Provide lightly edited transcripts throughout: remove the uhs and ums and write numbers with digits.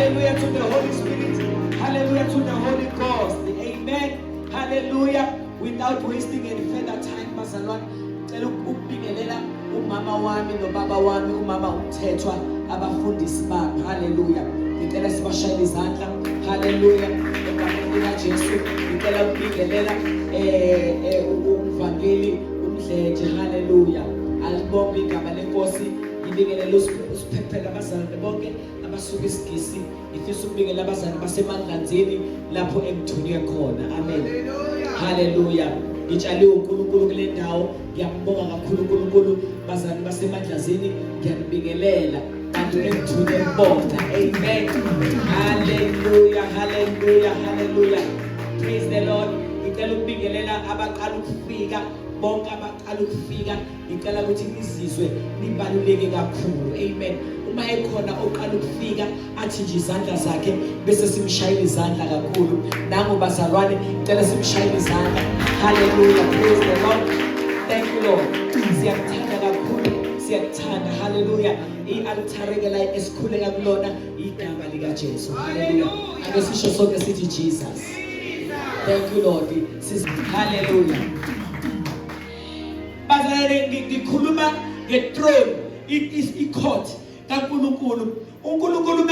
Hallelujah to the Holy Spirit. Hallelujah to the Holy Ghost. Amen. Hallelujah. Without wasting any further time, bazalwane, ngicela ukubingelela umama wami nobaba wami, umama uMthethwa, abafundisi bami. Hallelujah. Ngicela sibashayele izandla. Hallelujah. Egameni likaJesu ngicela ukubingelela umvangeli uMdletshe. Hallelujah. Alibonge igama lenkosi. Ngibingelela usiphephela abazalwane bonke abasuka esigisi. Ngifisa ukubingelela abazalwane basemandlanzini lapho engithunywe khona. Amen. Hallelujah. Ngitshaliwe uNkulunkulu kule ndawo. Ngiyambonga kakhulu uNkulunkulu. Bazalwane basemandlanzini ngiyabingelela. And into the water. Amen. Hallelujah. Hallelujah. Hallelujah. Praise the Lord. Ngicela ukubingelela abaqala ukufika bonke abaqala ukufika. Ngicela ukuthi nizizwe nibaluleke kakhulu. Amen. Uma ekhona oqala ukufika athi nje izandla zakhe bese simshayela izandla kakhulu. Nangu bazalwane ngicela simshayele izandla. Hallelujah. Praise the Lord. Thank you Lord. Siyakuthanda kakhulu. Siyakuthanda. Hallelujah. I-altare la esikhuleka kulona igama lika Jesu. Hallelujah. Ake sisho sonke sithi Jesus. Thank you Lord. Hallelujah. Bazalwane ngikhuluma ngethrone, i-court kaNkulunkulu. uNkulunkulu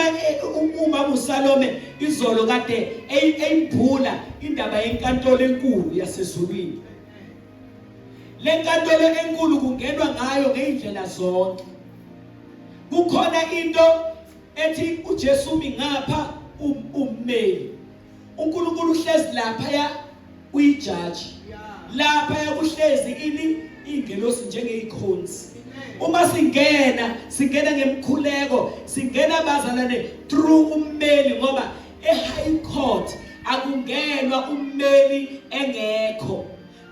uma uSalome izolo kade eyibhula indaba yenkantolo enkulu yasezulwini. Le nkantolo enkulu kungenwa ngayo ngeindlela zonke. Kukhona into ethi uJesu ngapha ummeli. uNkulunkulu uhlezi lapha ya uyijudge. Lapha ya kuhlezi ingelosi njengeikhonzi. Uma singena ngemkhuleko, singena bazalwane through ummeli ngoba eHigh Court akungenwa ummeli engekho.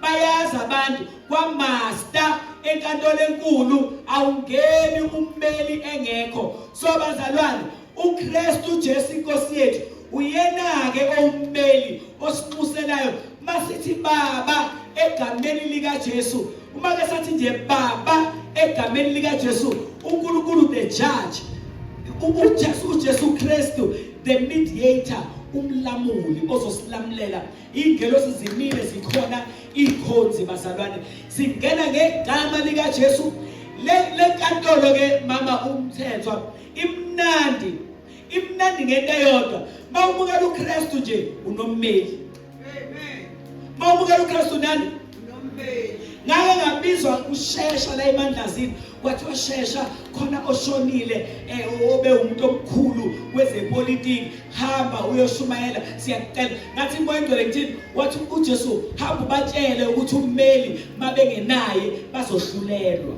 Bayaza abantu kwaMaster enkantolo enkulu awungeni ummeli engekho. So bazalwane uKristu Jesu inkosi yethu uyena ke ummeli osinxuselayo. Masithi baba egameni lika Jesu, uma ke sathi nje baba egameni lika Jesu, uNkulunkulu the judge, uJesu Kristu the mediator, umlamuli ozosilamulela. Ingelosi zimile zikhona, ikhonzi bazalwane singena ngegama lika Jesu. Le nkantolo ke mama uMthethwa imnandi ngento eyodwa. Mawumukela uKristu nje unommeli. Amen. Mawumukela uKristu nani? Unommeli. Ngake ngabizwa uShesha la eMandlazini, kwathiwa Shesha khona oshonile obe umuntu omkhulu kwezepolitiki, hamba uyoshumayela siyacela. Ngathi moyendole ngithini, wathi uJesu hamba batshele ukuthi ummeli mabengenaye bazohlulelwa.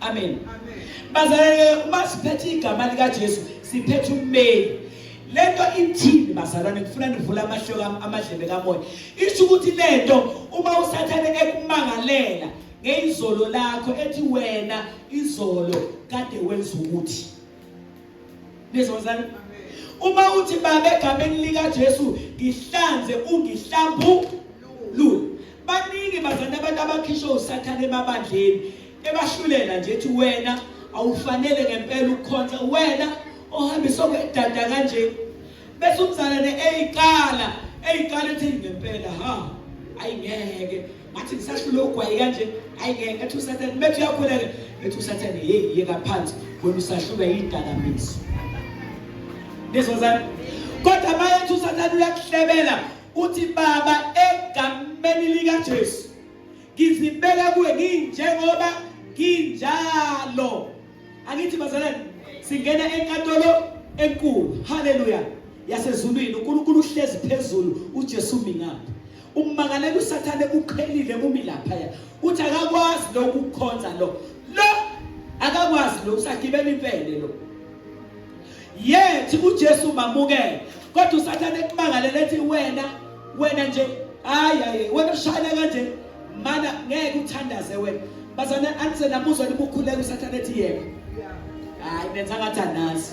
Amen. Amen. Bazalwane uma siphethe igama lika Jesu siphethe ummeli. Lento ithini bazalwane, ngifuna nivule amahlo amadlebe kamoya. Isho ukuthi lento uma usathane ekumangalela ngezolo lakho ethi wena izolo kade wenza ukuthi. Nizozana? Uma uthi baba egameni lika Jesu ngihlanze ungihlambulule. Baningi bazalwane abantu abakhishwa usathane emabandleni ebahlulela nje ethi wena awufanele ngempela ukukhonza, wena ohambisa okwedada kanje. Bese umzalwane eyikala ethi ngempela ayingeke ngathi ngisahlule ugwayi kanje, ayingeke ethi usathane bethu yakhuleke, ethi usathane hey yeka phansi wena usahlulwa yidakamizwa. Nizozana? Kodwa mayethi usathane uyakuhlebela uthi baba egameni lika Jesu ngizibeka kuwe nginjengoba nginjalo. Angithi bazalwane singena enkantolo enkulu. Hallelujah. Yasezulwini uNkulunkulu uhlezi phezulu, uJesu ngapha. Ummangalela usathane ukhelile umi lapha ya. Uthi akakwazi lokukhonza lo akakwazi lo usagibela impele lo. Yethi uJesu mamukele. Kodwa usathane kumangalela ethi wena nje hayi wena shana kanje mana ngeke uthandaze wena. Bazana anise namuzwa libukhuleka usathane ethi yebo. Hayi nenza ngathi anazi.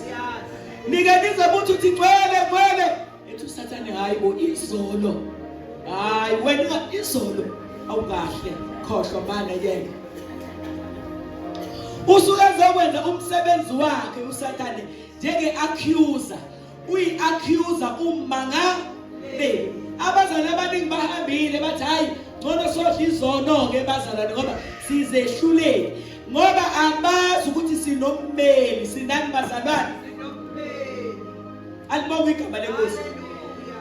Nike nizobuthi uthi ngwele ethi usathane hayi bo izolo. Hayi wena izolo awukahle khohlwa mana yena. Usuke ezokwenza umsebenzi wakhe usathane njenge-accuser, uyi-accuser ummangaleli. Abazali abaningi bahambile bathi hayi ngcono sodla izono-ke bazalwane ngoba sizehluleke, ngoba abazi ukuthi sinommeli. Sinani bazalwane? Alibonge igama lenkosi.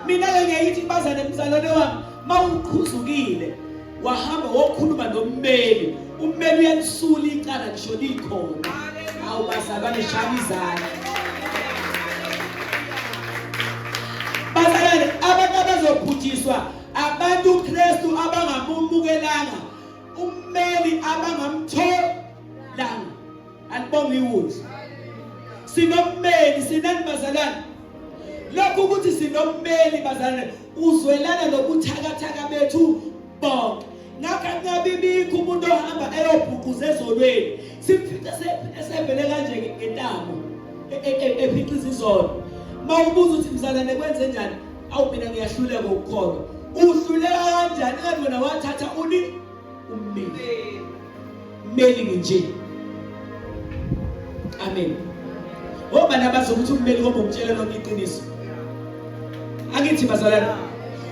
Mina-ke ngiyayithi bazane mzalwane wami, mawuqhuzukile wahamba wokhuluma nommeli, ummeli uyanisula icala ngisho likhona. Awu bazalwane, shaya izandla. Bazalwane, abantu abazobhujiswa abantu uKristu abangamukelanga, ummeli abangamtholanga. Alibonge iwuzi. Sinommeli. Sinani bazalwane? Lokhu ukuthi sinommeli bazalwane uzwelana nobuthakathaka bethu bonke. Ngakho akungabibikho umuntu ohamba eyobhukuza ezolweni simfice esebhele kanje ngentamo ephiqiza izono. Mawubuza ukuthi mzalwane kwenze njani, awu mina ngiyahluleka ukukholwa. Uhluleka kanjani kanti wena wathatha ummeli? Mmeli nje. Amen. Ngoba nabazi ukuthi ummeli ngoba umtshela lonke iqiniso. Angithi bazalwane,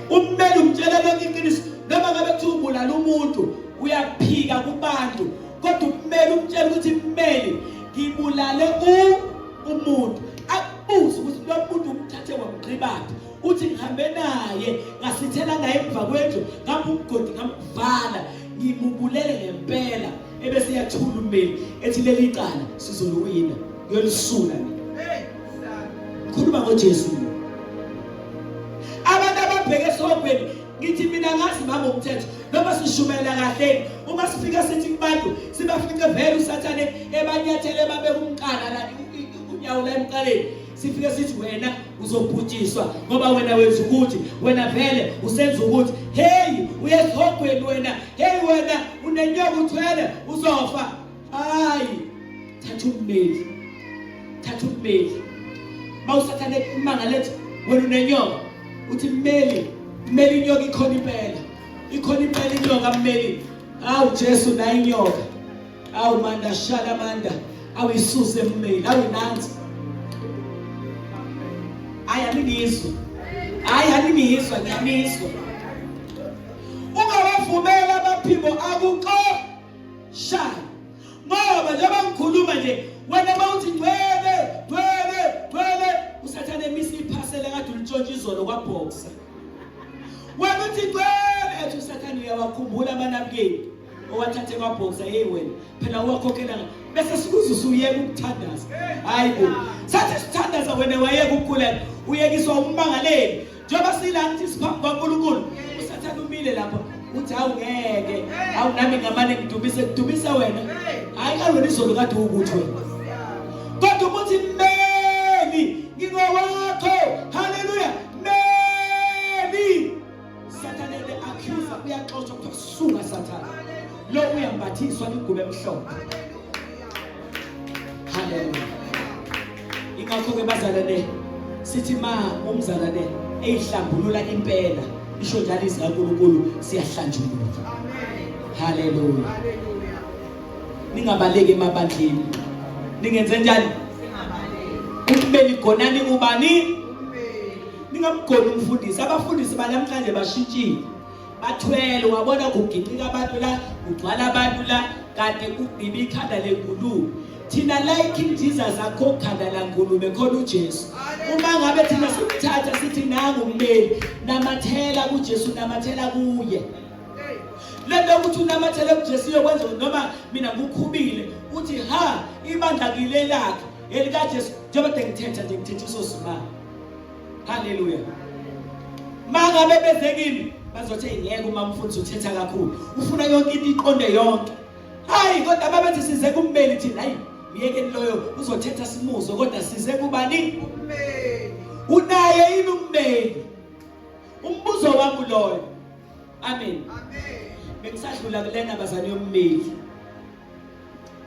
ummeli umtshela lonke iqiniso. Noma ngabe kuthiwa ubulala umuntu uyaphika kubantu, kodwa ummeli umtshela ukuthi mmeli ngibulale umuntu. Akubuze ukuthi lo muntu umthathe wamgqibaphi, uthi ngihambe naye ngasithela naye emva kwendlu ngabumgodi ngamvala ngimubulele ngempela, ebese yathula ummeli ethi leli icala sizoluwina yolisula mina. Ngikhuluma ngoJesu. Abantu ababheke esogweni ngithi mina ngazi mama umthetho noma sishumayela kahle uma sifika sithi kubantu sibafice vele usathane ebanyathele babeka umqala la unyawo la emqaleni, sifike sithi wena uzobhujiswa ngoba wena wenza ukuthi, wena vele usenza ukuthi, hey uyesogweni wena, hey wena unenyoka uthwele uzofa. Hayi, thatha ummeli, thatha ummeli. Mawusathane imanga lethu wena unenyoka, uthi mmeli inyoka ikhona impela, ikhona impela inyoka mmeli. Awu Jesu na inyoka, awu manda shala manda, awu isuse mmeli, awu nansi. Ayaningizwa, ayaningizwa, ngiyaniswa. Ungawavumela abaphimbo akuqoshayo, ngoba njengoba ngikhuluma nje wena mawuthi dwele usathane emisa iphasela kade ulitshontsha izolo kwaBoxer. Wena uthi dwele ethi usathane uyawakhumbula amanabukeni owathathe kwaBoxer. Hey wena phela uwakhokhela bese sikuze usuyeka ukuthandaza. Hayi bo, sathi sithandaza wena wayeka ukukhuleka, uyekiswa ummangaleli. Njengoba sila ngithi siphambi kwaNkulunkulu, usathane umile lapha uthi awu ngeke, awu nami ngamane ngidumisa wena. Hayi kalwena izolo kade ukuthi wena, kodwa umuthi mmeli ngingowakho. Haleluya, mmeli. Sathane the accuser uyaxoshwa kuthiwa suka sathane, lo uyambathiswa igube emhlophe. Haleluya. Ingakho-ke bazalwane sithi ma umzalwane eyihlambulula impela, isho njalo izwi kaNkulunkulu siyahlanjululwa. Haleluya. Ningabaleki emabandleni. Ningenze njani? Ummeli gonani kubani? Ningamgoni umfundisi. Abafundisi banamhlanje bashintshile, bathwele. Wabona kugicika abantu la, kugcwala abantu la, kanti kubibi ikhanda lengulube. Thina like Jesus akho khanda la ngulube khona uJesu. Uma ngabe thina simthatha sithi nangu ummeli, namathela kuJesu, namathela kuye. Lento ukuthi unamathele kuJesu yokwenza noma mina ngukhubile uthi ha ibandla kile lakhe elikaJesu njengoba ngithetha nje ngithetha uSosima. Haleluya. Mangabe bezekile bazothi ngeke uma umfundisi uthetha kakhulu ufuna yonke into iqonde yonke. Hayi kodwa ababethi size kummeli thina hayi uyeke loyo uzothetha simuzo, kodwa size kubani? Ummeli. Unaye yini ummeli? Umbuzo wami loyo. Amen. Amen. Bengisadlula kulena bazane yommeli.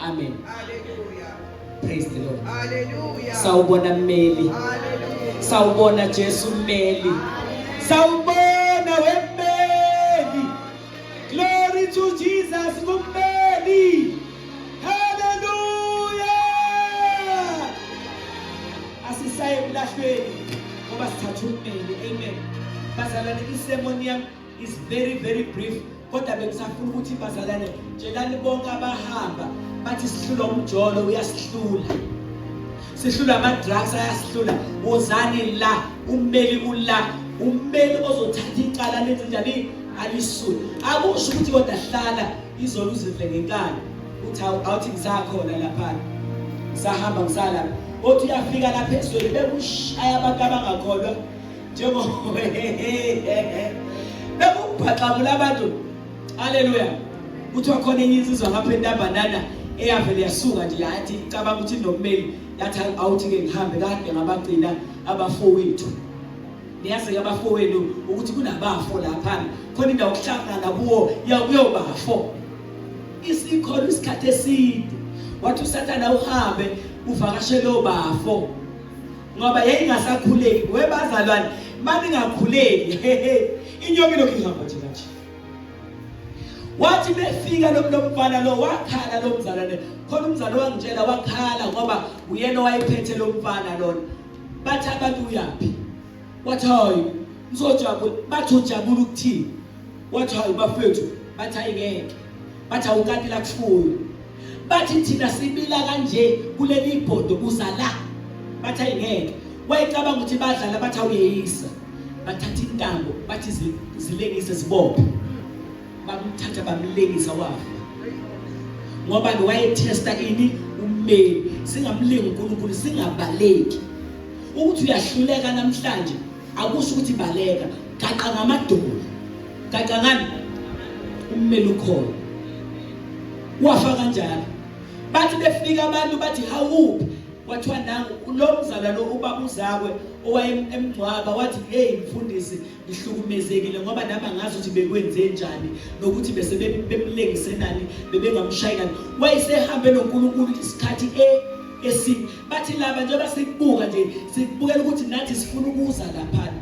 Amen. Hallelujah. Praise the Lord. Hallelujah. Sawubona mmeli. Hallelujah. Sawubona Jesu mmeli. Sawubona wemmeli. Glory to Jesus kummeli. Hallelujah. emlahlweni ngoba sithatha ummeli. Amen. Bazalwane, isermon yami is very very brief, kodwa bengisafuna ukuthi bazalwane tshelani bonke abahamba bathi sihlula umjolo uyasihlula, sihlula ama-drugs ayasihlula. Wozani la, ummeli ula, ummeli ozothatha icala lenze njani alisule. Akusho ukuthi kodwa hlala izolo uzidle ngenkani uthi awuthi ngisakhona lapha ngisahamba ngisalapha, othi uyafika lapha ezweni bekushaya abantu abangakholwa njengoba bekubhaxabula abantu. Haleluya. Kuthiwa khona enye insizwa ngapha entambanana eyavele yasuka nje yathi icabanga ukuthi nommeli yathi awuthi-ke ngihambe kade ngabagcina abafowethu. Niyazi-ke abafowenu ukuthi kunabafo laphana, khona indawo okuhlangana kuwo kuyobafo. Isikhona isikhathi eside wathi usathana uhambe uvakashele obafo ngoba yayingasakhuleki. Webazalwane manje ingakhuleki inyoka lokhu ihamba nje kanje. Wathi befika lo mfana lo wakhala lo mzalwane, khona umzalwane wangitshela wakhala ngoba uyena wayephethe lo mfana lona. Bathi abantu uyaphi? Wathi hayi ngizojabula. Bathi ujabula ukuthini? Wathi hayi bafethu. Bathi ayingeke. Bathi awukati la kufuyo. Bathi thina sibila kanje kuleli ibhodo kuza la. Bathi ayingeke. Wayicabanga ukuthi badlala. Bathi awuyeyisa. Bathatha intambo bathi zilengise zibophe. Bamthatha bamlengisa wafa. Ngoba lo wayethesta ini ummeli. Singamlingi uNkulunkulu, singabaleki. Ukuthi uyahluleka namhlanje akusho ukuthi baleka. Gaqa ngamadolo. Gaqa ngani? Ummeli ukhona. Wafa kanjalo. Bathi befika abantu bathi hawuphi? Wathiwa nangu lo mzala lo ubaba uzakwe owayemngcwaba. Wathi hey mfundisi ngihlukumezekile ngoba nami angazi ukuthi bekwenze njani nokuthi bese bemlengise nani bebengamshayina. Wayesehambe noNkulunkulu isikhathi esini. Bathi laba njengoba sikubuka nje sikubukela ukuthi nathi sifuna ukuza lapha.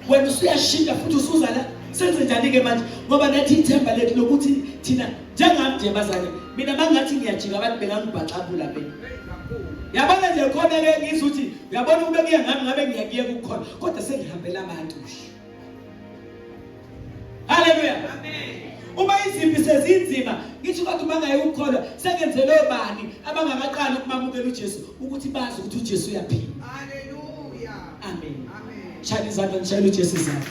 Wena usuyashintsha futhi usuza la. Senze njani ke manje ngoba nathi ithemba lethu lokuthi thina njengami nje bazane mina mangathi ngiyajika abantu bengangibhaxabula mina. Yabona nje khona ke ngizwe ukuthi uyabona kube kuya ngami ngabe ngiyakiye kukhona kodwa sengihambela abantu. Haleluya. Amen. Uma izimpi sezinzima ngithi kodwa bangayi ukukholwa sengenzelwe bani abangakaqali ukumamukela uJesu ukuthi bazi ukuthi uJesu uyaphila. Haleluya. Amen. Amen. Shaya izandla ngishayela uJesu izandla.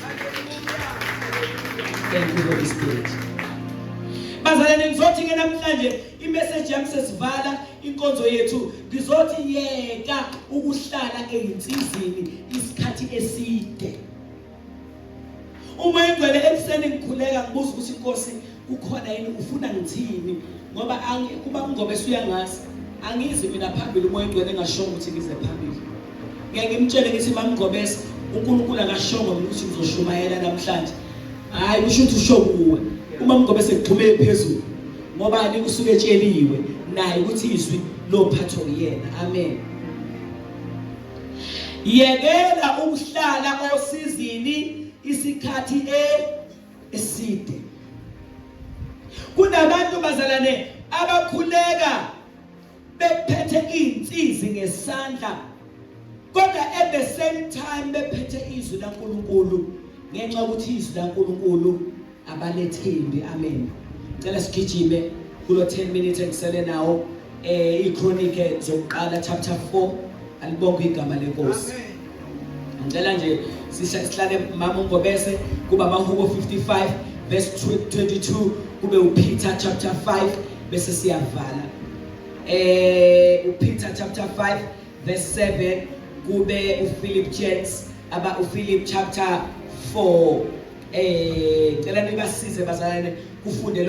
Thank you Holy Spirit. Bazalwane ngizothi ke namhlanje imessage yami sesivala inkonzo yethu ngizothi yeka ukuhlala einsizini isikhathi eside. Uma ingcwele ekuseni ngikhuleka ngibuza ukuthi Nkosi kukhona yini ufuna ngithini ngoba kuba ngoba esuyangazi angizi mina phambili umoya ingcwele engashongo ukuthi ngize phambili. Ngeke ngimtshele ngithi mamngobese uNkulunkulu akashongo ukuthi ngizoshumayela namhlanje. Hayi kusho ukuthi usho kuwe. Uma mngobese ngixhume phezulu ngoba ani kusuke etsheliwe naye ukuthi izwi lophatho yena. Amen. Yekela ukuhlala osizini isikhathi eside. Kunabantu bazalane abakhuleka bephethe insizini ngesandla kodwa at the same time bephethe izwi laNkulunkulu ngenxa ukuthi izwi laNkulunkulu abalethembi. Amen. Ngicela sigijime kulo 10 minutes engisele nawo iChronicle zokuqala chapter 4. Alibonke igama leNkosi. Ngicela nje sihlale mama ungobese kuba maHubo 55 verse 22 kube uPeter chapter 5 bese siyavala. uPeter chapter 5 verse 7 kube uPhilippians aba uPhilip chapter 4. Cela nibasize bazalwane kufunde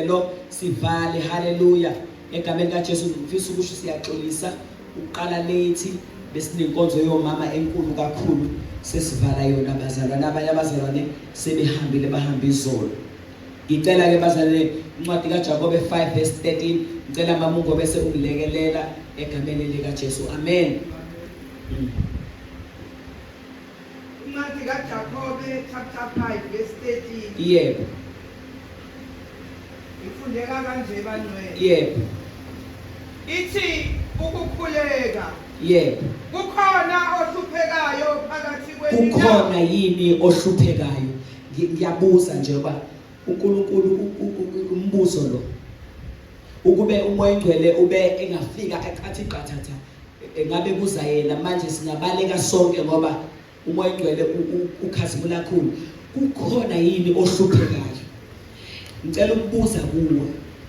lo sivale. Haleluya. Egameni kaJesu ngifisa ukusho siyaxolisa uqala lethi besinenkonzo yomama enkulu kakhulu sesivala yona bazalwane. Abanye abazalwane sebehambile bahamba izolo. Ngicela ke bazalwane incwadi kaJakobe 5 verse 13 ngicela mama ungobese ungilekelela egameni likaJesu. Amen. Incwadi kaJakobe chapter 5 verse 13. Yebo. Ifundeka kanje bangcwele. Yebo. Ithi ukukhuleka yebo kukhona ohluphekayo phakathi kwenu kukhona yini ohluphekayo ngiyabuza nje ngoba uNkulunkulu umbuzo lo ukube umoya engcwele ube engafika eqhathi qathatha engabe kuza yena manje singabaleka sonke ngoba umoya engcwele ukhazimula kakhulu kukhona yini ohluphekayo ngicela ukubuza kuwe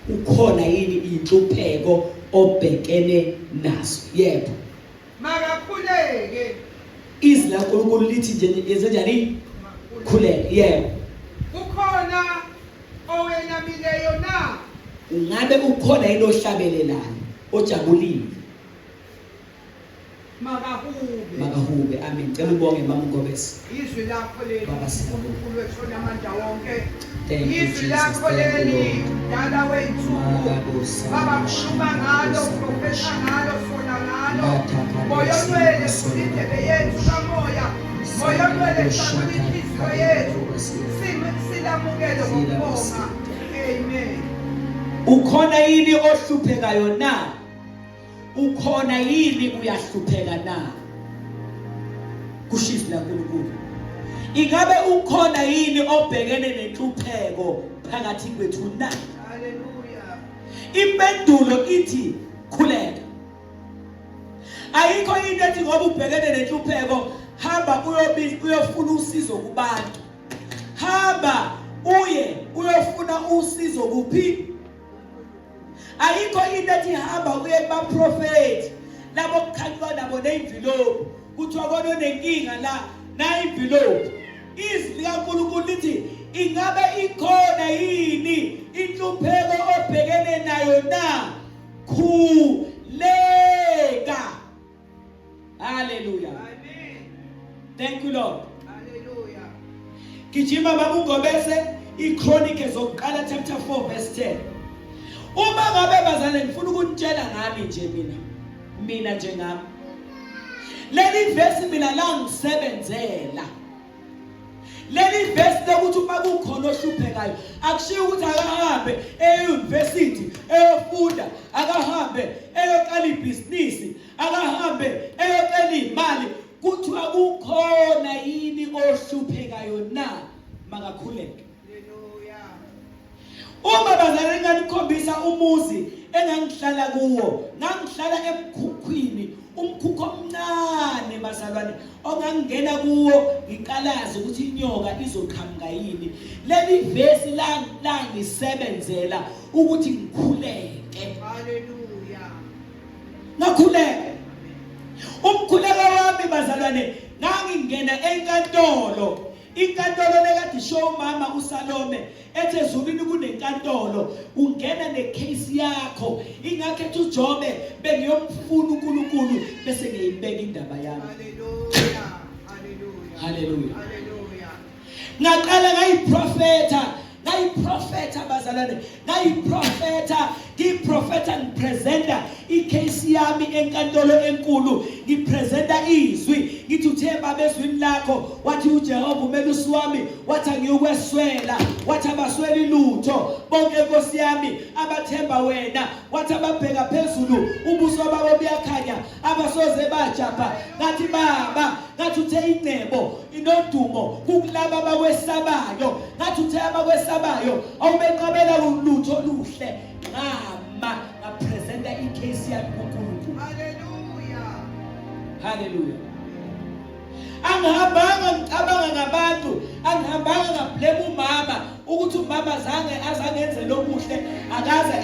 ukhona yini inhlupheko obhekene nazo yebo makakhuleke izwi laNkulunkulu lithi nje yenzenjani khuleka yebo kukhona owenamileyo na ungabe ukhona yini ohlabelelayo ojabulile makahube amen ngicela ubonge mama Ngobese izwi lakho leli Baba siyabonga. uNkulunkulu wethu onamandla wonke Thank you, izwi Jesus. lakho Thank you, leli Lord. dala wethu baba khuluma ngalo profesa ngalo sona ngalo moya onwele kulindebe yethu kamoya moya onwele hlangana inhliziyo yethu silamukele ngokubonga amen ukhona yini ohluphekayo na ukhona yini uyahlupheka na kushizwe laNkulunkulu ingabe ukhona yini obhekene nenhlupheko phakathi kwethu na haleluya impendulo ithi khuleka ayikho into ethi ngoba ubhekene nenhlupheko hamba uyofuna usizo kubantu hamba uyofuna usizo kuphi ayikho into ethi hamba uye kubaprofeti labo kukhanywa nabo neimvilopo kuthiwa kona nenkinga la nayimvilopo izwi likaNkulunkulu lithi ingabe ikhona yini inhlupheko obhekene nayo na khuleka haleluya amen thank you Lord haleluya gijima baba uNgobese iChronicles zokuqala chapter 4 verse 10 uma ngabe bazalwane ngifuna ukunitshela ngami nje mina njengami leli verse mina la ngisebenzela leli verse lokuthi uma kukhona ohluphekayo akushiyo ukuthi akahambe euniversity eyofunda akahambe eyoqala ibhizinisi akahambe eyocela imali kuthiwa kukhona yini ohluphekayo na makakhuleke uma bazalwane nganikhombisa umuzi engangihlala kuwo ngangihlala emkhukhwini umkhukho omncane bazalwane ongangena kuwo ngiqalaza ukuthi inyoka izoqhamuka yini leli verse la ngisebenzela ukuthi ngikhuleke haleluya ngakhuleke umkhuleko wami bazalwane ngangingena enkantolo inkantolo lekade isho mama uSalome ethe ezulwini kunenkantolo ungena necase yakho ingakho ethi uJobe bengiyomfuna uNkulunkulu bese ngiyibeka indaba yami haleluya haleluya haleluya haleluya ngaqala ngayiprofeta bazalwane ngiprofeta ngipresenta icase yami enkantolo enkulu ngipresenta izwi ngithi uthemba bezwini lakho wathi uJehova umelusi wami wathi angiyokweswela wathi abasweli lutho bonke Nkosi yami abathemba wena wathi ababheka phezulu ubuso babo buyakhanya abasoze bajapha ngathi baba ngathi uthe incebo inodumo kukulaba abakwesabayo ngathi uthe abakwesabayo awubenqabela ulutho luhle ngapresenta icase yami kuNkulunkulu haleluya angihambanga ngicabanga ngabantu angihambanga ngablame umama ukuthi umama azangenze lokuhle akaze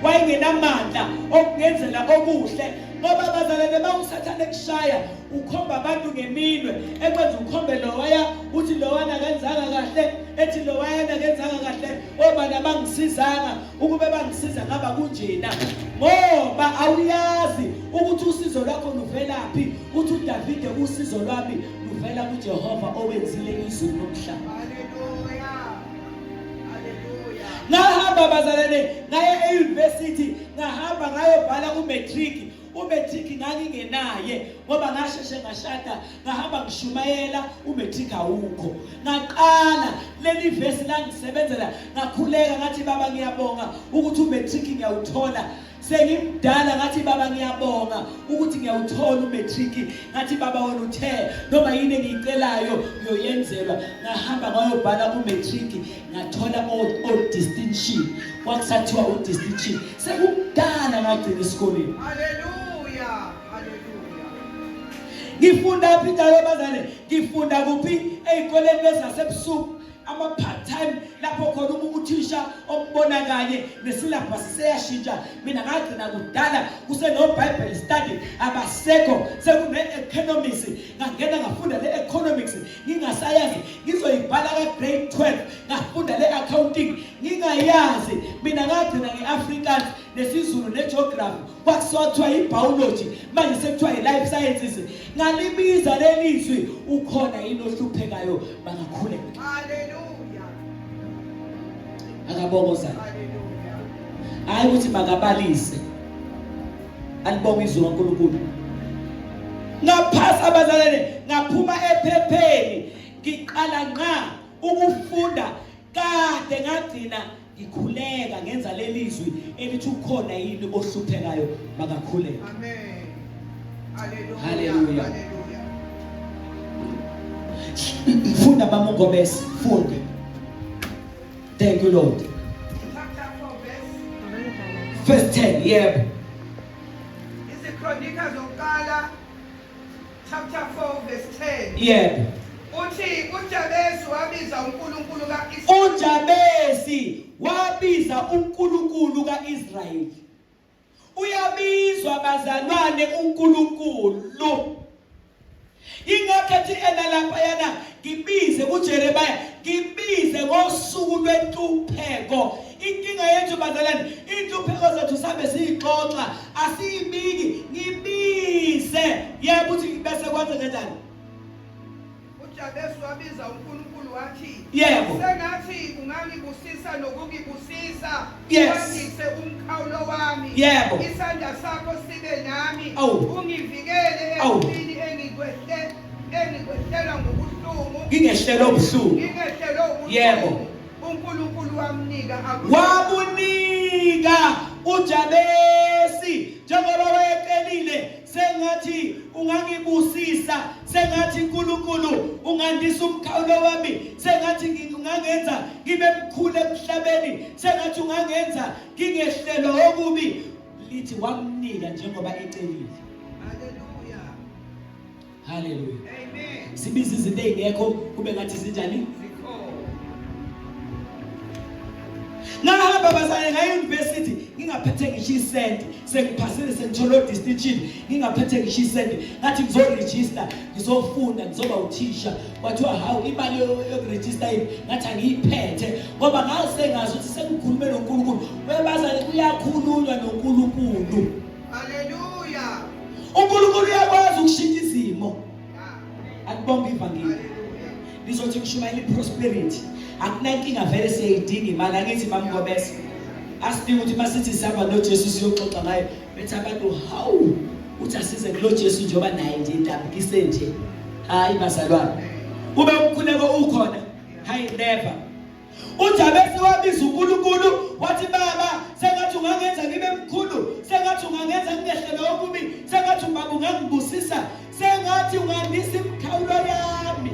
wayengenamandla okungenzela okuhle ngoba bazalwane bawusathane kushaya ukhomba abantu ngeminwe ekwenza ukhombe lowaya uthi lowana akenzanga kahle ethi lowaya akenzanga kahle obani abangisizanga ukube bangisiza ngaba kunjena ngoba awuyazi ukuthi usizo lwakho luvelaphi uthi uDavide usizo lwami luvela kuJehova owenzile izulu nomhlaba haleluya haleluya ngahamba bazalwane ngaye euniversity ngahamba ngayobhala umatric ngangingenaye ngoba ngasheshe ngashada ngahamba ngishumayela umatric awukho ngaqala leli verse la ngisebenzela ngakhuleka ngathi baba ngiyabonga ukuthi umatric ngiyawuthola Sengimdala ngathi baba ngiyabonga ukuthi ngiyawuthola umatric ngathi baba wena uthe noma yini engiyicelayo ngiyoyenzelwa ngahamba ngayobhala umatric ngathola o distinction kwakusathiwa u distinction sekudala ngagcina esikoleni. Hallelujah. Hallelujah. Ngifunda phi njalo bazane ngifunda kuphi ezikoleni lezasebusuku ama part time lapho khona uthisha okubona kanye nesyllabus seyashintsha mina ngagcina kudala kuseno Bible study abasekho sekune economics ngangena ngafunda le economics ngingasayazi ngizoyibhala ka grade 12 ngafunda le accounting ngingayazi mina ngagcina ngeAfrikaans nesizulu negeography kwakusothiwa ibiology manje sekuthiwa ilife sciences ngalibiza lelizwi ukhona yini ohluphekayo bangakhuleka. Hallelujah. Akabongoza Hallelujah. hayi ukuthi bakabalise alibonga izwi kaNkulunkulu ngaphasa abazalwane ngaphuma ephepheni ngiqala nqa ukufunda kade ngagcina ngikhuleka ngenza lelizwi elithi ukhona yini ohluphekayo bakakhuleka. Amen. Hallelujah. Hallelujah. Hallelujah. Funda mama Ngobese funde. Thank you Lord. Chapter 4 Verse 10 yebo. Is it Chronicles of chapter 4 verse 10. Yebo. Uthi uJabesi wabiza uNkulunkulu kaIsrael. uJabesi wabiza uNkulunkulu kaIsrayeli. Uyabizwa bazalwane uNkulunkulu. Ingakhethi ena lapha yana ngibize kuJeremiah ngibize ngosuku lwentupheko. Inkinga yethu bazalwane intupheko zethu sabe siyixoxa asiyibiki ngibize yebo uthi bese kwenze kanjani. uJabesi wabiza uNkulunkulu wathi Yebo. sengathi ungangibusisa nokungibusisa Yes. wandise umkhawulo wami Yebo. isandla sakho sibe nami Awu. ungivikele Awu. empini engikwehlela ngobuhlungu Ngingehlelo obuhlungu. ngingehlelo ubuhlungu. Yebo. uNkulunkulu wamnika wabunika uJabesi njengoba wayecelile sengathi ungangibusisa sengathi uNkulunkulu ungandisa umkhawulo wami sengathi ungangenza ngibe mkhulu emhlabeni sengathi ungangenza ngingehlelo okubi lithi wamnika njengoba ecelile. Hallelujah. Hallelujah. Amen. Sibiza izinto ezingekho kube ngathi zinjani. Zikho. Ngahamba bazane ngayiuniversity ngingaphethe ngisho isenti sengiphasile sengithola distinction ngingaphethe ngisho isenti ngathi ngizoregister ngizofunda ngizoba uthisha kwathiwa hawu imali yokuregister yini ngathi angiyiphethe ngoba ngasengazi ukuthi sengikhulume noNkulunkulu webazane kuyakhulunywa noNkulunkulu. Hallelujah. uNkulunkulu uyakwazi ukushintsha izimo. Yeah. Akubonga ivangeli Hallelujah. lizothi ngishumayela iprosperity akunankinga vele siyayidinga imali angithi bamngobese asidinga ukuthi masithi sihamba noJesu siyoxoxa ngaye bethi abantu hawu uthi asize kulo Jesu njengoba naye nje indabukise nje hayi bazalwane kube umkhuleko ukhona hayi never. uJabesi wabiza uNkulunkulu wathi baba sengathi ungangenza ngibe mkhulu sengathi ungangenza ngingehlelo okubi sengathi baba ungangibusisa sengathi ungandisa imkhawulo yami.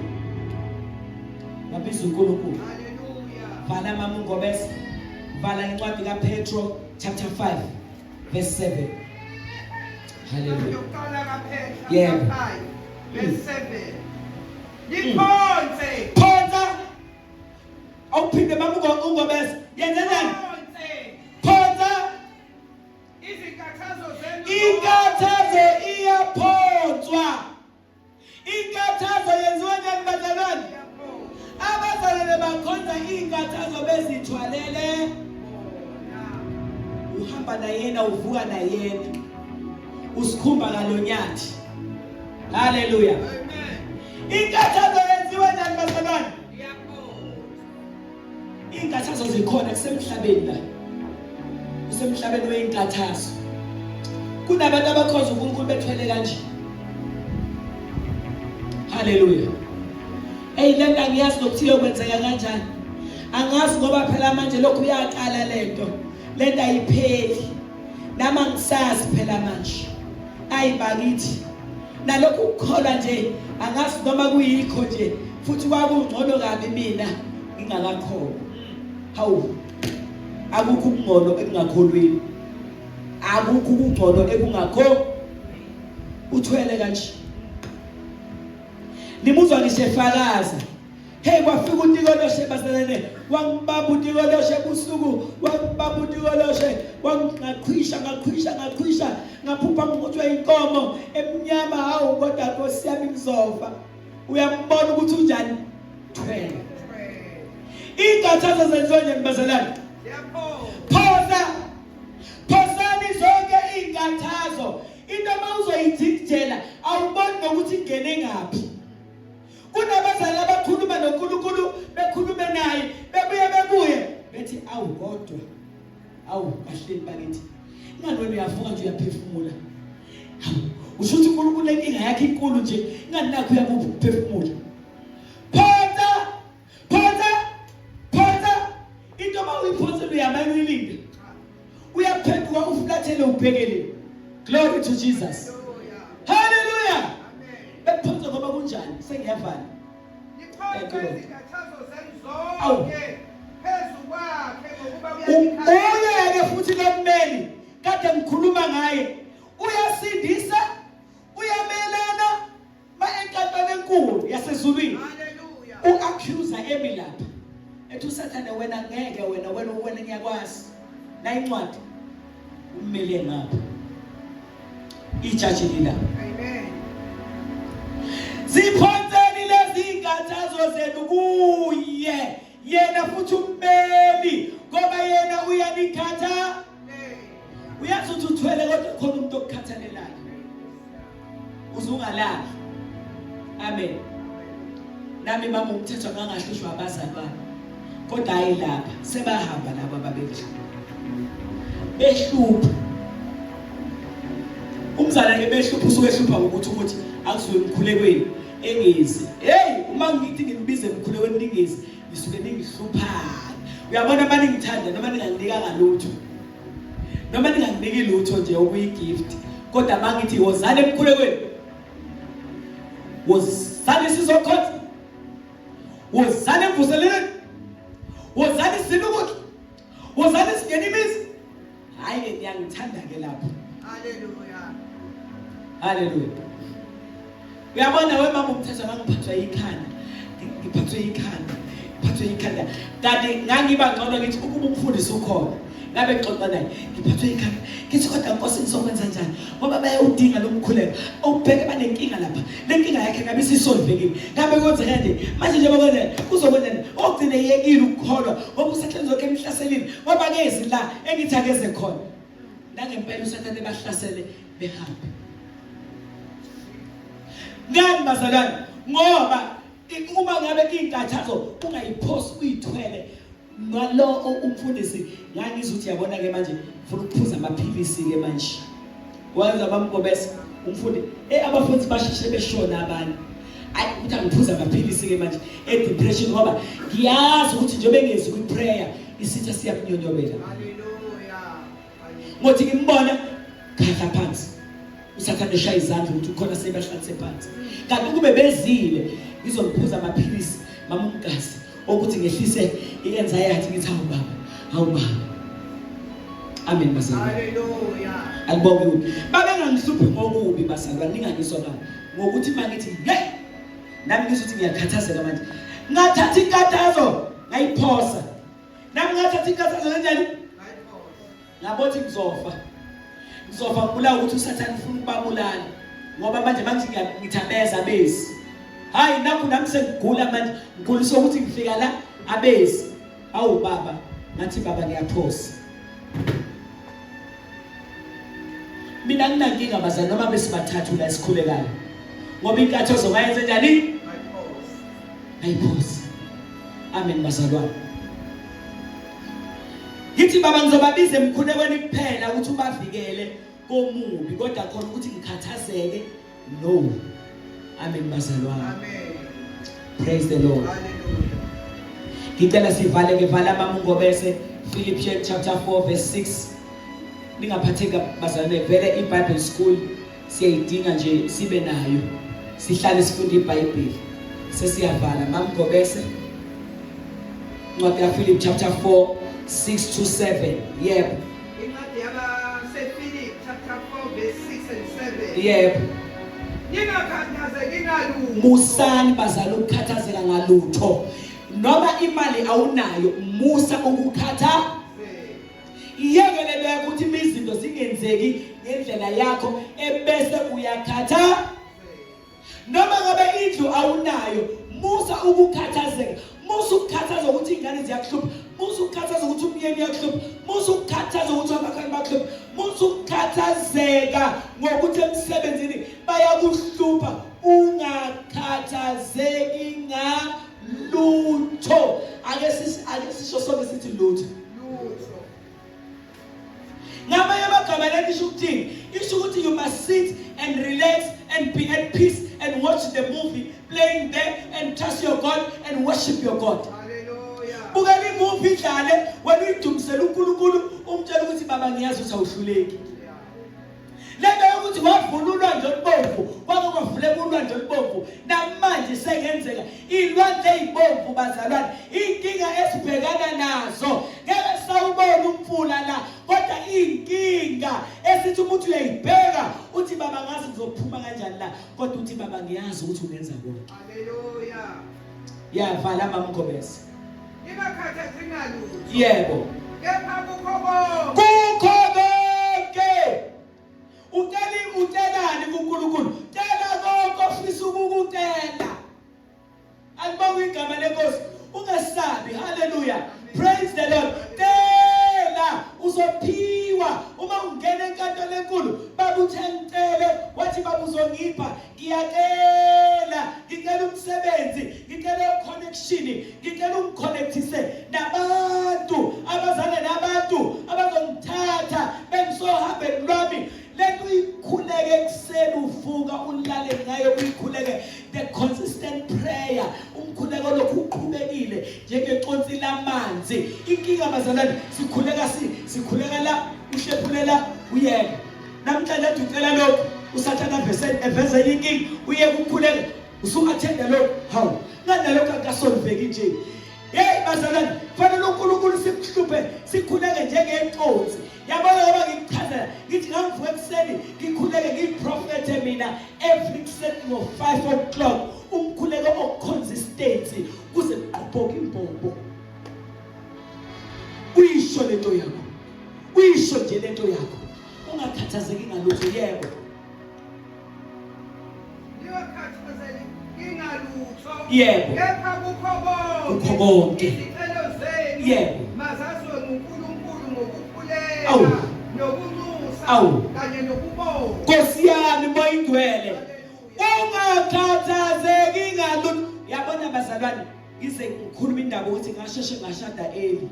Wabiza uNkulunkulu. Hallelujah. Vala mama Ngobese vala incwadi kaPetro chapter 5 verse 7. Hallelujah. Yokuqala kaPetro Yebo. chapter 5 verse 7. Liphonse. Phonsa awuphinde mama uNgobese yenzenani. Liphonse. Phonsa Izinkathazo zenu. inkathazo iyaphonswa. Inkathazo yenziwa njani bazalwane? Abazalwane bakhonza inkathazo bezithwalele. Uhamba nayena uvuka nayena usikhumba kalonyathi. Hallelujah. Amen. Inkathazo yenziwa njani bazalwane? Iyapho. Inkathazo zikhona kusemhlabeni la. Kusemhlabeni weinkathazo. Kunabantu abakhonza uNkulunkulu bethwele kanje. Hallelujah. Lento angiyazi ukuthi iyokwenzeka kanjani. Angazi ngoba phela manje lokhu uyaqala lento. Lento ayipheli. nama ngisazi phela manje ayibakithi nalokhu ukukholwa nje angazi noma kuyikho nje futhi kwakungcono kabi mina ngingakakholwa hawu akukho ukungcono ekungakholweni akukho ukungcono ekungakho uthwele kanje nimuzwa nishefakaza hey kwafika uTikoloshe baselene wangibamba uTikoloshe busuku wangibamba uTikoloshe wangaqhwisha ngaphupha ngokuthwa inkomo emnyama hawu kodwa Nkosi yami ngizova uyambona ukuthi unjani thwele inkathazo zenziwe nje baselene phosani zonke inkathazo into mawuzoyithijela awuboni nokuthi ingene ngaphi kunabazali abakhuluma noNkulunkulu bekhulume naye bebuye bethi awu kodwa awu kahleni bakithi ingani wena uyavuka nje uyaphefumula usho ukuthi uNkulunkulu lenkinga yakhe inkulu nje ingani nakho uyakuphefumula photha into mawuyiphotha uyamana uyilinde uyaphenduka uflathele ubhekele glory to Jesus hallelujah bephotha ngoba kunjani sengiyavala uye futhi lommeli kade ngikhuluma ngaye uyasindisa uyamelana enkantolo enkulu yasezulwini u-accuser emilapha ethi uSathane wena ngeke wena ngiyakwazi la incwadi ummeli ngapha ijaji lila amen ziphonzeni lezi inkathazo zenu kuye yena futhi ummeli ngoba yena uyanikhatha uyazi ukuthi uthwele kodwa khona umuntu okukhathalelayo uzungalala amen nami mama umthetho ngangahlushwa abazali bami kodwa hayi lapha sebahamba labo ababethu behlupha umzala ebehlupha usuke ehlupha ukuthi akusuke emkhulekweni engezi hey uma ngithi ngimbize emkhulekweni ningezi nisuke ningihlupha uyabona manje ngithanda noma ninganginika lutho noma ninganginiki lutho nje okuyigift kodwa mangithi wozane emkhulekweni wozane sizokhotha wozane emvuseleni wozane silukuthi wozane singena imizi hayi ngiyangithanda ke lapho haleluya uyabona we mama umthetho ngangiphathwa ikhanda kanti ngangiba ngcono ngithi ukuba umfundisi ukhona ngabe ngixoxa naye ngiphathwe ikhanda ngithi kodwa Nkosi ngizokwenza njani ngoba bayawudinga lo mkhuleko ubheke banenkinga lapha lenkinga yakhe ngabe sisolvekile ngabe kwenzeka nje manje nje bakwenza kuzokwenzani ogcine yekile ukukholwa ngoba uSathane ke emhlaselini ngoba kezi la engithakeze khona nangempela uSathane bahlasele behambe ngani bazalwane ngoba uma ngabe inkathazo ungayiphosi uyithwele nalo umfundisi ngangizwe ukuthi yabona ke manje ufuna ukuphuza amaphilisi ke manje wenza bamgobesa umfundi abafundi basheshe beshona abantu ayi ukuthi angiphuza amaphilisi ke manje depression ngoba ngiyazi ukuthi nje bengezi ku prayer isitha siyakunyonyobela haleluya ngothi ngimbona khahla phansi uSathane eshaya izandla ukuthi ukhona sebahlatse phansi kanti kube bezile ngizophuza amaphilisi mama umgazi ukuthi ngehlise i-anxiety ngithi hawu baba amen bazalwane haleluya alibonge babengangihluphi ngokubi bazalwane ninganiswa ngani ngokuthi mangithi nami ngizothi ngiyakhathazeka manje ngathatha inkathazo ngayiphosa nami ngathatha inkathazo kanjani ngabothi ngizofa ngibulawa ukuthi uSathane ufuna ukubabulala ngoba manje ngithabeza bezi hayi nakho nami sengigula manje ngiguliswa ukuthi ngifika la abezi awu baba ngathi baba ngiyaphosa mina nginankinga bazali noma besibathathu la esikhulekayo ngoba inkathazo ngayenze njani ngayiphosa amen bazalwane ngithi baba ngizobabiza emkhulekweni kuphela ukuthi ubavikele komubi kodwa khona ukuthi ngikhathazeke no amen bazalwane amen praise the Lord hallelujah ngicela sivale ngevala mama ungobese Philippians chapter 4 verse 6 ningaphatheka bazalwane, vele iBible school siyayidinga nje sibe nayo, sihlale sifunde iBhayibheli. Sesiyavala mamgobese incwadi kaPhilip chapter 4 6 to 7. Yebo. Incwadi yabasePhilip chapter 4 verse 6 and 7. Yebo. Ningakhathazeki ngalutho. Musani bazalwane ukukhathazeka ngalutho. Noma imali awunayo, musa ukukhatha. Iyekelele ukuthi izinto zingenzeki ngendlela yakho ebese uyakhatha. Noma ngabe indlu awunayo, musa ukukhathazeka. Musa ukukhathaza ukuthi ingane ziyakuhlupha, musa ukukhathaza ukuthi umyeni uyakuhlupha, musa ukukhathaza ukuthi abakhali bakuhlupha, musa ukukhathazeka ngokuthi emsebenzini bayakuhlupha. Ungakhathazeki ngalutho. Ake sisho sonke sithi lutho. Ngamanye amagama lelisho ukuthini? Isho ukuthi you must sit and relax and be at peace and watch the movie playing there and trust your God and worship your God. Hallelujah. Buka le movie idlale wena uyidumisela uNkulunkulu umtshela ukuthi baba ngiyazi ukuthi awuhluleki. Lento yokuthi wavululwa nje olubomvu, kwakuvuleka ulwandle olubomvu, namanje sengenzeka ilwandle ezibomvu bazalwane. Inkinga esibhekana nazo ngeke sawubona umfula la, kodwa inkinga esithi umuntu uyayibheka uthi baba ngazi ngizophuma kanjani la, kodwa uthi baba ngiyazi ukuthi ungenza konke. Hallelujah. Yavala mamgobese. Ningakhathazeki ngalutho. Yebo. Kepha kukho konke. Kukho konke. Utelani kuNkulunkulu. Tela konke ofisa ukukutela. Alibonga igama lenkosi. Ungesabi. Hallelujah. Praise the Lord. Tela uzophiwa. Uma ungena enkantolo enkulu, baba uthentele wathi baba uzongipha. Ngiyakela, ngicela umsebenzi, ngicela connection, ngicela ungiconnectise nabantu abazana nabantu abazongithatha bengisohambeni lwami. Let me ikhuleke ekuseni uvuka ulale ngayo uyikhuleke. The consistent prayer, umkhuleko lokhu uqhubekile njengeconsi lamanzi. Inkinga bazalwane sikhuleka la ushephulela uyeke. Namhlanje ucela lokho usathana eveze inkinga uyeke ukukhuleka usungathenda lokho. Hawu ngana lokho akasolveki nje. Hey bazalwane, fanele uNkulunkulu sikuhluphe sikhuleke njengeconsi. Yabona ngoba ngichaza ngithi ngivuka ekuseni ngikhuleke ngiprofete mina every set of 5 o'clock. Umkhuleko oconsistency kuze kuqhubhoke impompo. Uyisho lento yakho. Uyisho nje lento yakho. Ungakhathazeki ngalutho. Yebo. Ningakhathazeki ngalutho. Yebo. Kepha kukho Kukho konke. izicelo zenu. Yebo. Mazazwe nguNkulunkulu ngokukhuleka Awu. nokunusa Awu. kanye nokubonga. Nkosi yami moyingcwele. Ungakhathazeki ngalutho. Yabona bazalwane, ngize ngikhuluma indaba ukuthi ngasheshe ngashada eli.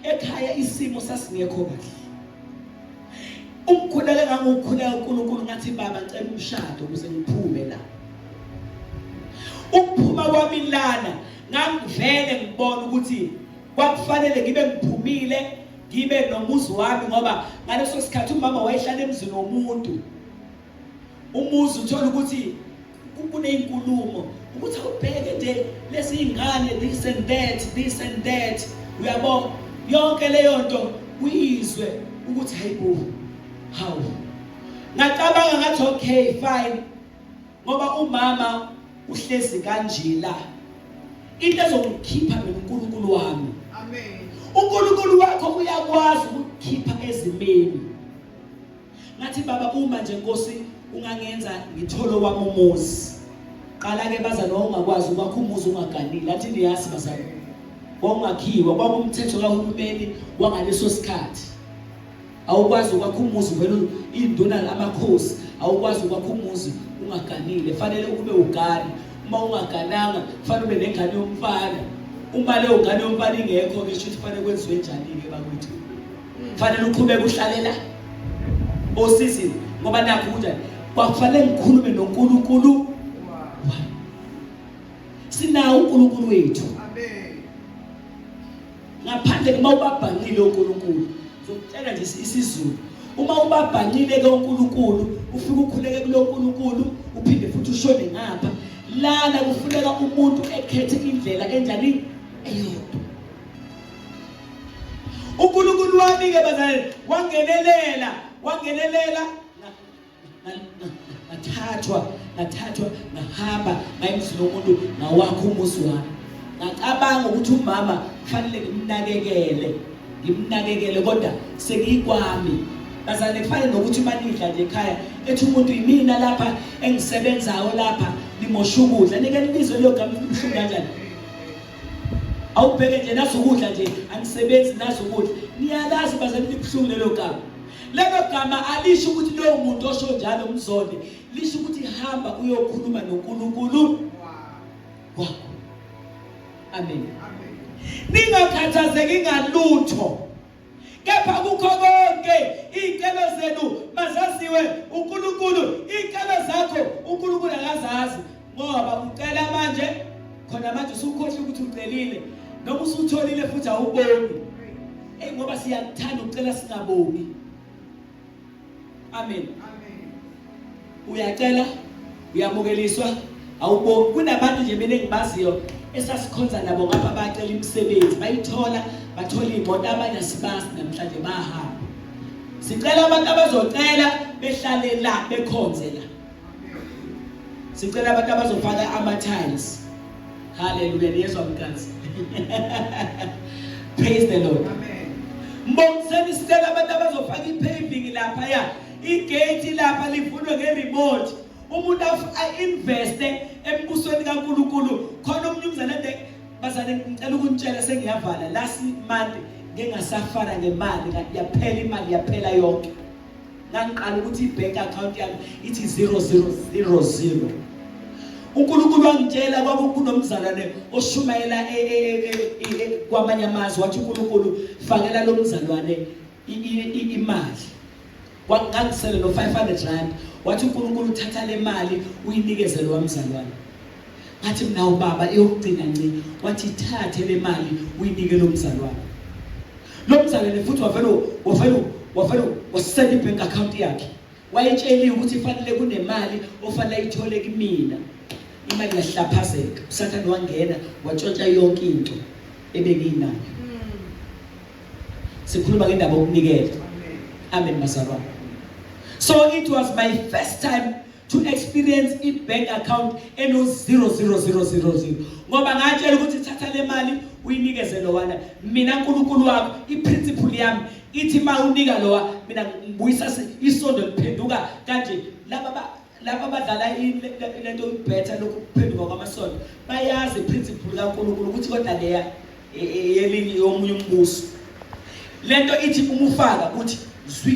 Ekhaya isimo sasingekho kahle. Umkhuleko ngangukhuleka uNkulunkulu ngathi baba ngicela umshado ukuze ngiphume la. Ukuphuma kwami lana ngangivele ngibona ukuthi kwakufanele ngibe ngiphumile, ngibe nomuzi wami ngoba ngaleso sikhathi umama wayehlala emzini womuntu. Umuzi uthola ukuthi kuneyinkulumo ukuthi awubheke nje lesi ingane this and that uyabona yonke leyo nto uyizwe ukuthi hayibo hawu ngacabanga ngathi okay fine ngoba umama uhlezi kanje la into ezongikhipha mina uNkulunkulu wami. Amen. uNkulunkulu wakho uyakwazi ukukhipha ezimeni. Ngathi baba uma nje Nkosi ungangenza ngitholo wami umuzi. Qala ke bazana ongakwazi ukwakha umuzi ungaganile. Athi niyazi bazana. Wongakhiwa kwakumthetho kaHulumeni wangaleso sikhathi. Awukwazi ukwakha umuzi vele induna amakhosi, awukwazi ukwakha umuzi ungaganile. Fanele ube ugani. Uma ungagananga fanele ube nengane yomfana. Uma leyo ngane yomfana ingekho ke shothi fanele kwenziwe njani ke bakwethu. Fanele uqhubeke uhlalela osizini ngoba nakho kunjani kwakufanele ngikhulume noNkulunkulu. Sinawo uNkulunkulu wethu. Amen. Ngaphandle uma ubabhanqile uNkulunkulu ngizokutshela nje isiZulu. Uma ubabhanile ke uNkulunkulu, ufika ukhuleke kulo uNkulunkulu, uphinde futhi ushone ngapha. Lana kufuneka umuntu ekhethe indlela enjani eyodwa. uNkulunkulu wami ke bazalwane wangenelela nathathwa ngahamba ngayimzila umuntu ngawakho umuzi wami. Ngacabanga ukuthi umama kufanele ngimnakekele kodwa sekiyikwami. Bazalwane kufanele nokuthi manidla nje ekhaya ethi umuntu yimina lapha engisebenzayo lapha limosha ukudla. Nike libizwe lo gama libushuku kanjani? Awubheke nje nazo ukudla nje angisebenzi nazo ukudla. Niyalazi bazalwane libushuku lelo gama. Lelo gama alisho ukuthi lo muntu osho njalo umzonde, lisho ukuthi hamba uyokhuluma noNkulunkulu wakho. Amen. Ningakhathazeki ngalutho, kepha kukho konke iy'celo zenu mazaziwe uNkulunkulu. Iy'celo zakho uNkulunkulu akazazi, ngoba ucela manje khona manje usukhohle ukuthi ucelile, noma usutholile futhi awuboni. Ngoba siyakuthanda ucela singaboni. Amen. Uyacela, uyamukeliswa, awuboni. Kunabantu nje mina engibaziyo esasikhonza nabo ngapha bacela imisebenzi, bayithola, bathola imoto, abanye asibazi namhlanje bahamba. Sicela abantu abazocela behlale la bekhonze la. Sicela abantu abazofaka ama-tiles. Hallelujah, niyezwa mkazi. Praise the Lord. Amen. Mbongiseni sicela abantu abazofaka i-paving lapha ya. Igate lapha livulwe nge-remote. Umuntu a-investe embusweni kaNkulunkulu. Khona umnyumzana ade bazane ngicela ukunitshela sengiyavala last month ngingasafara ngemali yaphela imali yaphela yonke. Ngangiqala ukuthi i-bank account yami ithi 0000. uNkulunkulu wangitshela kwakunomzalwane oshumayela kwamanye amazwe, wathi uNkulunkulu fakela lo mzalwane imali. Wangangisele no 500 rand, wathi uNkulunkulu uthatha le mali uyinikeze lo mzalwane. Ngathi mina ubaba eyokugcina nci, wathi thathe le mali uyinike lo mzalwane. Lo mzalwane futhi wavele wasenda i-bank account yakhe. Wayetsheliwe ukuthi fanele kunemali ofanele ayithole kimina. Imali yahlaphazeka, uSathane wangena watshontsha yonke into ebenginayo. Sikhuluma ngendaba yokunikela. Amen bazalwane. So it was my first time to experience a bank account eno 00000. Ngoba ngatshela ukuthi thatha le mali uyinikeze lo wana. Mina uNkulunkulu wakho iprinciple yami ithi mawunika lowa mina ngibuyisa isondo liphenduka kanje. Laba abadlala lento better lokuphenduka kwamasondo bayazi iprinciple kaNkulunkulu ukuthi kodwa leya yelinye yomunye umbuso. Lento ithi umufaka uthi swi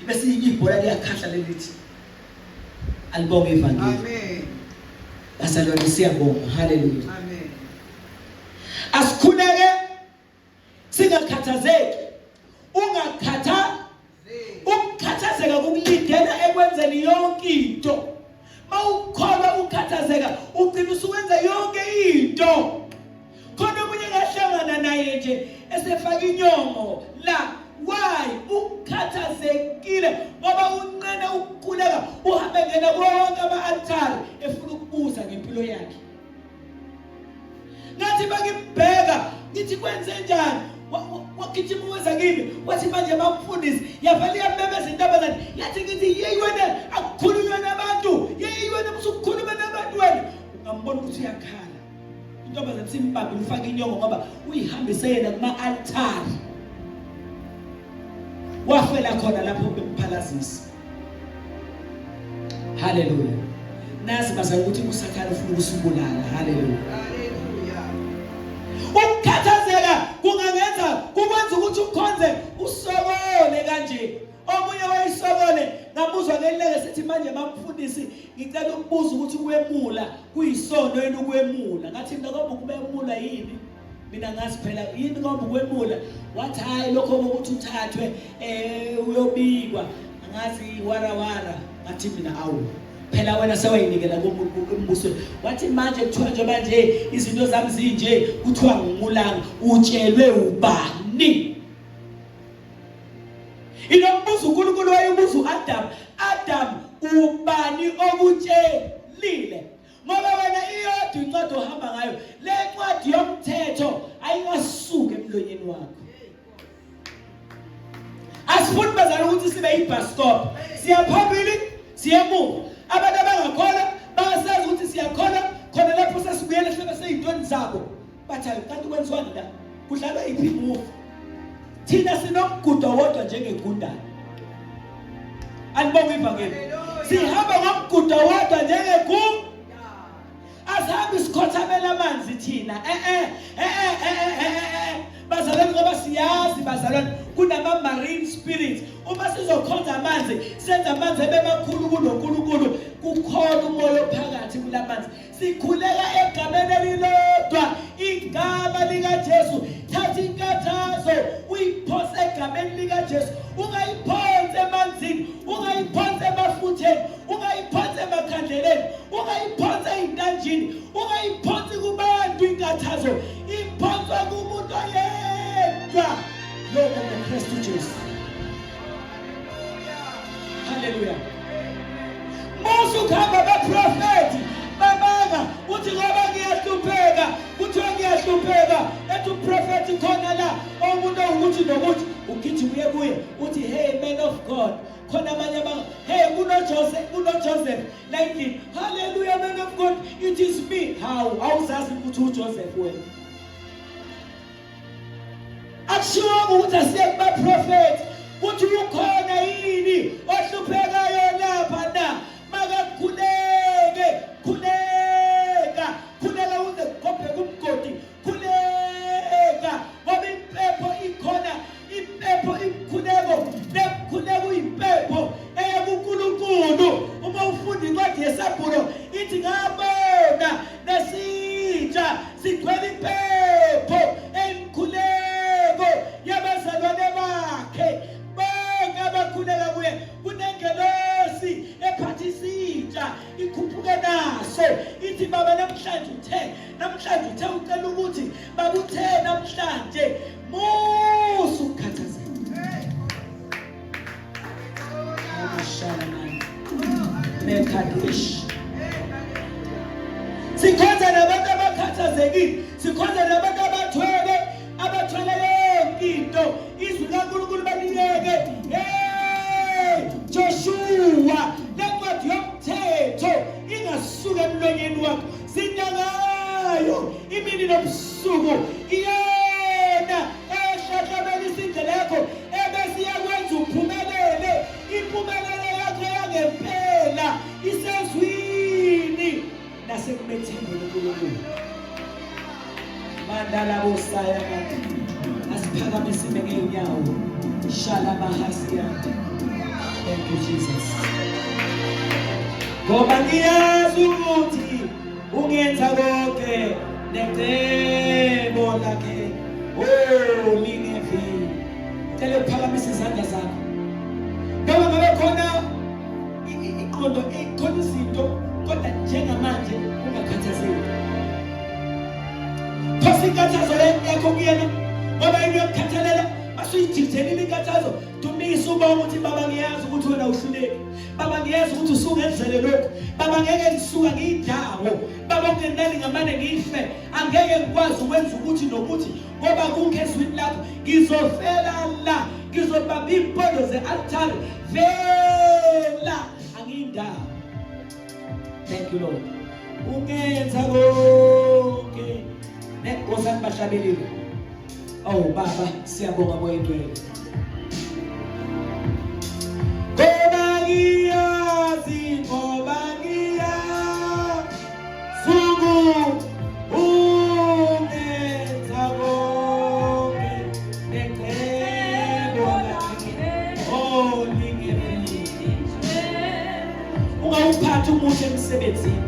bese ibhola liyakhahla lelithi alibonge evangeli. Amen. Bazalwane siyabonga. Hallelujah. Amen. Asikhuleke singakhathazeki. Ukukhathazeka kukulindela ekwenzeni yonke into. Mawukholwa ukhathazeka ugcina usuwenza yonke into. Khona omunye ngahlangana naye nje esefaka inyongo la. Why? Ukhathazekile ngoba unqena ukukhuleka uhambe ngena konke ama-altari efuna ukubuza ngempilo yakhe. Ngathi bakibheka ngithi kwenze njani? Wakithima uweza kimi wathi manje bamfundisi yavale yabebeza intombazane yathi ngithi yeyiwena akukhulunywa nabantu, yeyiwena musukukhuluma nabantu wena. Ungambona ukuthi uyakhala. Intombazane simbambe ufaka inyongo ngoba uyihambise yena kuma-altari. Wafela khona lapho bemphalazisa. Hallelujah. Nasi bazalwane ukuthi uSathane ufuna ukusibulala. Hallelujah. Hallelujah. Ukukhathazeka kungangenza kukwenza ukuthi ukhonze usokole kanje. Omunye wayisokole ngamuzwa ngeleke sithi manje bamfundisi ngicela ukubuza ukuthi ukwemula kuyisono yini ukwemula. Ngathi mina ngoba ukubemula yini? Mina ngazi phela yini ngoba ukwemula. Wathi hayi lokho ukuthi uthathwe uyobikwa ngazi warawara. Ngathi mina awu phela wena sewayinikela kumbuso. Wathi manje kuthiwa nje manje izinto zami zinje kuthiwa ngumulanga utshelwe ubani? Inombuzo uNkulunkulu wayebuza uAdam, Adam ubani okutshelile? Ngoba wena iyodwa incwadi ohamba ngayo, le ncwadi yomthetho ayingasuka emlonyeni wakho. Asifuni bazana ukuthi sibe yibus stop. Siyaphambili, siyamuva. Abantu abangakhona basazi ukuthi siyakhona, khona lapho sesibuyele sibe seyintweni zabo. Bathi kanti kwenziwani la? Kudlalwa iphi move? Thina sinomgudo wodwa njengegundane. Anibonga ivangeli. Sihamba ngomgudo wodwa njengegundane. Asahambi sikhothamela amanzi thina. Bazalwane ngoba siyazi bazalwane kunama marine spirits. Uma sizokhonza amanzi, senza amanzi ebemakhulu kunoNkulunkulu, kukhona umoya phakathi kulamanzi. Sikhuleka egameni elilodwa, igama lika Jesu. Thatha inkathazo uyiphose egameni lika Jesu. Ungayiphonse emanzini, ungayiphonse emafutheni, ungayiphonse emakhandleleni, ungayiphonse ey'ntanjini, ungayiphonse kubantu inkathazo. Iphonswa kumuntu oyedwa, lowo nguKristu Jesu. Hallelujah. Musukhamba baprofeti babanga uthi ngoba ngiyahlupheka, kuthiwa ngiyahlupheka, ethi uprofeti khona la umuntu ukuthi nokuthi ugithi kuye uthi hey man of God, khona abanye abanga hey kunoJoseph 19. Hallelujah, man of God, it is me. How awuzazi ukuthi uJoseph wena? Akushiwo ukuthi asiye kubaprofeti uthi ukhona yini ohluphekayo lapha na? Makakhuleke, khuleka uze kophe kumgodi, khuleka ngoba impepho ikhona, impepho imkhuleko, nemkhuleko uyimpepho eya kuNkulunkulu. Uma ufunda incwadi yeSabulo ithi ngabona nesitsha sigcwele impepho emkhuleko yabazalwane bakhe. Abakhuleka kuye kunengelosi ephathisitsha ikhuphuke naso ithi baba namhlanje uthe ucela ukuthi babuthe namhlanje musu ukhathazeke. Mekadish. Sikhonza nabantu abakhathazekile, sikhonza nabantu abathwele yonke into. Izwi kaNkulunkulu baliyeke. Joshua, lencwadi yomthetho ingasuka emlonyeni wakho, sinyangayo imini nobusuku. Iyena ehlahlabelisa indlela yakho ebese iyakwenza uphumelele. Impumelelo yakho yangempela isezwini nasekumethembeni uNkulunkulu. Mandala bosaya kanti asiphakamise ngeenyawo. Shalom hasia. Thank you, Jesus. Ngoba ngiyazi ukuthi ungenza konke necebo lakhe. Oh, lingeveli. Cela uphakamise izandla zakho. Ngoba ngabe khona iqondo ikhona izinto kodwa njengamanje ungakhathazeki. Phose inkathazo yakho kuyena ngoba yini yokukhathalela asuyithithelile inkathazo. Dumisa ubonga ukuthi baba ngiyazi ukuthi wena uhluleke. Baba ngiyazi ukuthi usungenzele lokho. Baba ngeke ngisuka ngiyindawo. Baba ungenani ngamane ngife. Angeke ngikwazi ukwenza ukuthi nokuthi ngoba kukho ezwini lakho ngizofela la. Ngizobamba impondo ze-altare. Vela angiyindawo. Thank you Lord. Ungenza konke. Nekosani bahlabelile. Oh baba siyabonga ngoyedwa. Ngoba ngiyazi ungenza konke necebo lakhe. Oh lingeveli. Ungawuphathi umuthi emsebenzini,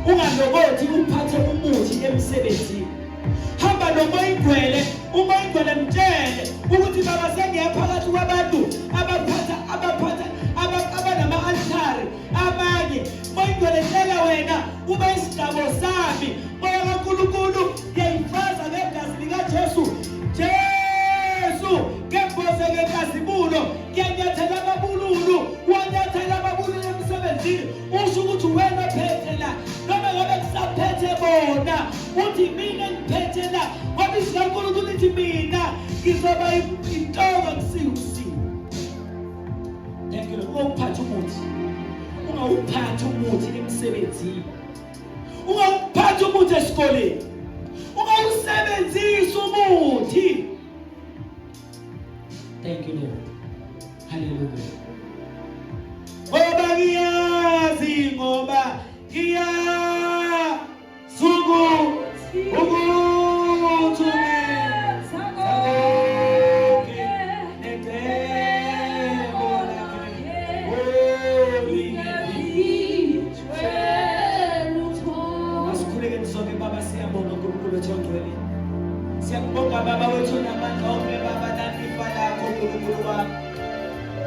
ungalokothi uphathe umuthi emsebenzini. Hamba nomoya igcwele, umoya igcwele mtshele ukuthi baba sengiyaphakathi kwabantu abaphatha abanama-altare abanye. Moya igcwele tshela wena ube isigaba sami. Moya kaNkulunkulu ngiyayifaza ngegazi likaJesu. Jesu ngembozo uphetheke nkazimulo kuyanyathela amabululu wanyathela amabululu emsebenzini usho ukuthi wena phethe la noma ngabe kusaphethe bona uthi mina ngiphethe la ngoba isikankulunkulu lithi mina ngizoba intonga kusiwe. Thank you Lord. Ungawuphathi umuthi, ungawuphathi umuthi emsebenzini, ungawuphathi umuthi esikoleni, ungawusebenzisa umuthi. Thank you Lord. Hallelujah. Ngoba ngiyazi ukuthi siyakubonga baba wethu namandla onke baba nandifa lakho uNkulunkulu wami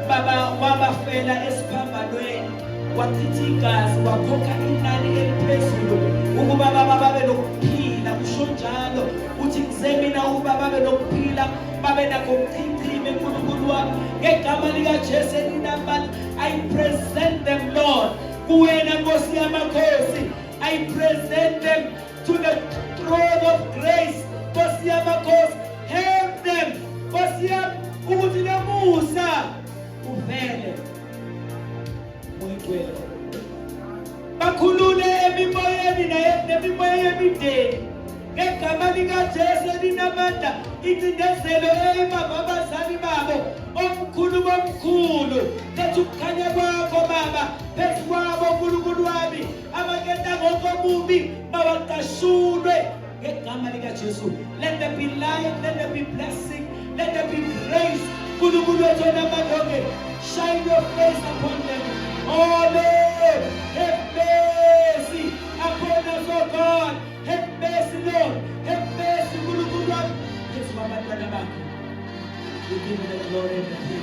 baba wabafela esiphambanweni wachitha igazi wakhokha inani eliphezulu ukuba baba babe nokuphila kusho njalo uthi kuzemina ukuba babe nokuphila babe nakho ukuchithima uNkulunkulu wami ngegama likaJesu elinamandla. I present them Lord kuwena Nkosi yamakhosi. I present them to the throne of grace. Nkosi yamakhosi, help them Nkosi yami ukuthi namusa uvele moyigcwele bakhulule emimoyeni nemimoya yemindeni ngegama likaJesu elinamandla. Incindezelo abazali babo omkhulu letha ukukhanya kwakho baba phezu kwabo uNkulunkulu wami abakenda ngokomubi bawaqashulwe ngegama likaJesu. Let there be light, let there be blessing, let there be grace. UNkulunkulu wethu namandla, shine your face upon them. Oh Lord, have mercy upon us, oh God. Have mercy, Lord. Have mercy, Unkulunkulu wami. Phezu kwabantwana bakho. We give you the glory and the praise.